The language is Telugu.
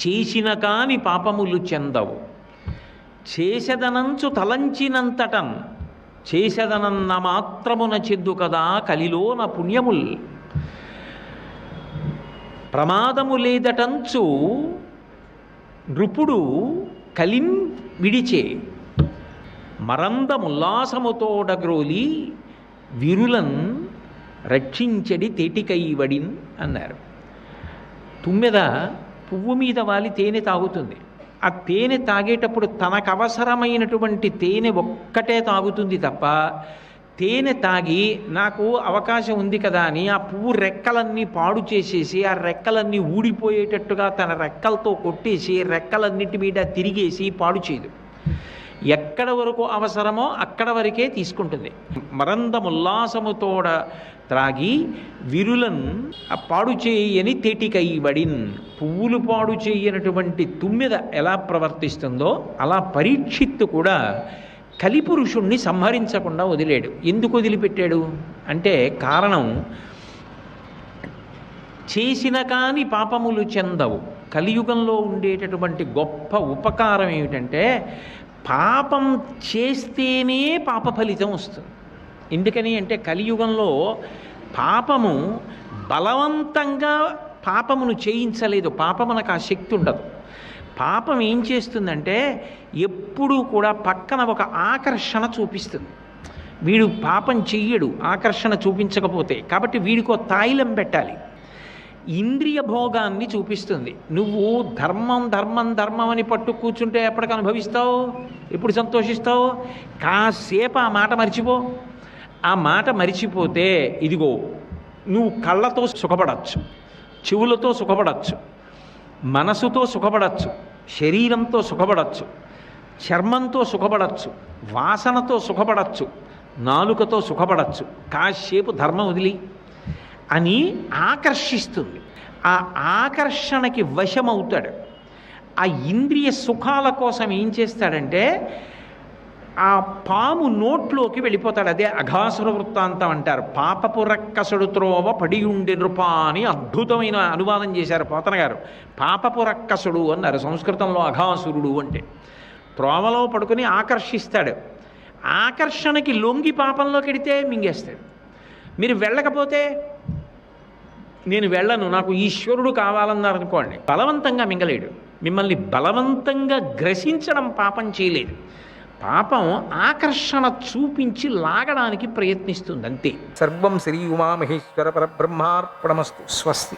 చేసిన కాని పాపములు చెందవు. చేసెదనంచు తలంచినంతటన్ చేసెదనన్న మాత్రమున చెద్దు కదా కలిలోన పుణ్యముల్. ప్రమాదము లేదటంచు నృపుడు కలిన్ విడిచే మరందముల్లాసముతోడగ్రోలి విరులన్ రక్షించడి తేటికైవడిన్ అన్నారు. తుమ్మెద పువ్వు మీద వాలి తేనె తాగుతుంది. ఆ తేనె తాగేటప్పుడు తనకు అవసరమైనటువంటి తేనె ఒక్కటే తాగుతుంది తప్ప, తేనె తాగి నాకు అవకాశం ఉంది కదా అని ఆ పువ్వు రెక్కలన్నీ పాడు చేసేసి ఆ రెక్కలన్నీ ఊడిపోయేటట్టుగా తన రెక్కలతో కొట్టేసి రెక్కలన్నిటి మీద తిరిగేసి పాడు చేయదు. ఎక్కడ వరకు అవసరమో అక్కడ వరకే తీసుకుంటుంది. మరందముల్లాసముతోడ త్రాగి విరులన్ పాడు చేయని తేటికైవడిన్. పువ్వులు పాడు చేయనటువంటి తుమ్మెద ఎలా ప్రవర్తిస్తుందో అలా పరీక్షిత్తు కూడా కలిపురుషుణ్ణి సంహరించకుండా వదిలేడు. ఎందుకు వదిలిపెట్టాడు అంటే కారణం, చేసిన కాని పాపములు చెందవు. కలియుగంలో ఉండేటటువంటి గొప్ప ఉపకారం ఏమిటంటే పాపం చేస్తేనే పాప ఫలితం వస్తుంది. ఎందుకని అంటే కలియుగంలో పాపము బలవంతంగా పాపమును చేయించలేదు. పాపమునకు ఆ శక్తి ఉండదు. పాపం ఏం చేస్తుందంటే ఎప్పుడూ కూడా పక్కన ఒక ఆకర్షణ చూపిస్తుంది. వీడు పాపం చెయ్యడు ఆకర్షణ చూపించకపోతే, కాబట్టి వీడికో తాయిలం పెట్టాలి. ఇంద్రియ భోగాన్ని చూపిస్తుంది. నువ్వు ధర్మం ధర్మం ధర్మం అని పట్టు కూర్చుంటే ఎప్పటికి అనుభవిస్తావు, ఎప్పుడు సంతోషిస్తావు? కాసేపు ఆ మాట మర్చిపో. ఆ మాట మరిచిపోతే ఇదిగో నువ్వు కళ్ళతో సుఖపడచ్చు, చెవులతో సుఖపడచ్చు, మనసుతో సుఖపడచ్చు, శరీరంతో సుఖపడచ్చు, చర్మంతో సుఖపడచ్చు, వాసనతో సుఖపడచ్చు, నాలుకతో సుఖపడచ్చు. కాసేపు ధర్మం వదిలి అని ఆకర్షిస్తుంది. ఆ ఆకర్షణకి వశమవుతాడు. ఆ ఇంద్రియ సుఖాల కోసం ఏం చేస్తాడంటే ఆ పాము నోట్లోకి వెళ్ళిపోతాడు. అదే అఘాసుర వృత్తాంతం అంటారు. పాపపు రక్కసుడు త్రోవ పడియుండి నృపా అని అద్భుతమైన అనువాదం చేశారు పోతన గారు. పాపపు రక్కసుడు అన్నారు సంస్కృతంలో అఘాసురుడు అంటే. త్రోవలో పడుకుని ఆకర్షిస్తాడు. ఆకర్షణకి లొంగి పాపంలోకి వెడితే మింగేస్తాడు. మీరు వెళ్ళకపోతే నేను వెళ్ళను నాకు ఈశ్వరుడు కావాలన్నారు అనుకోండి, బలవంతంగా మింగలేడు. మిమ్మల్ని బలవంతంగా గ్రసించడం పాపం చేయలేదు. పాపం ఆకర్షణ చూపించి లాగడానికి ప్రయత్నిస్తుంది అంతే. సర్వం శ్రీ ఉమామహేశ్వర పరబ్రహ్మార్పణమస్తు. స్వస్తి.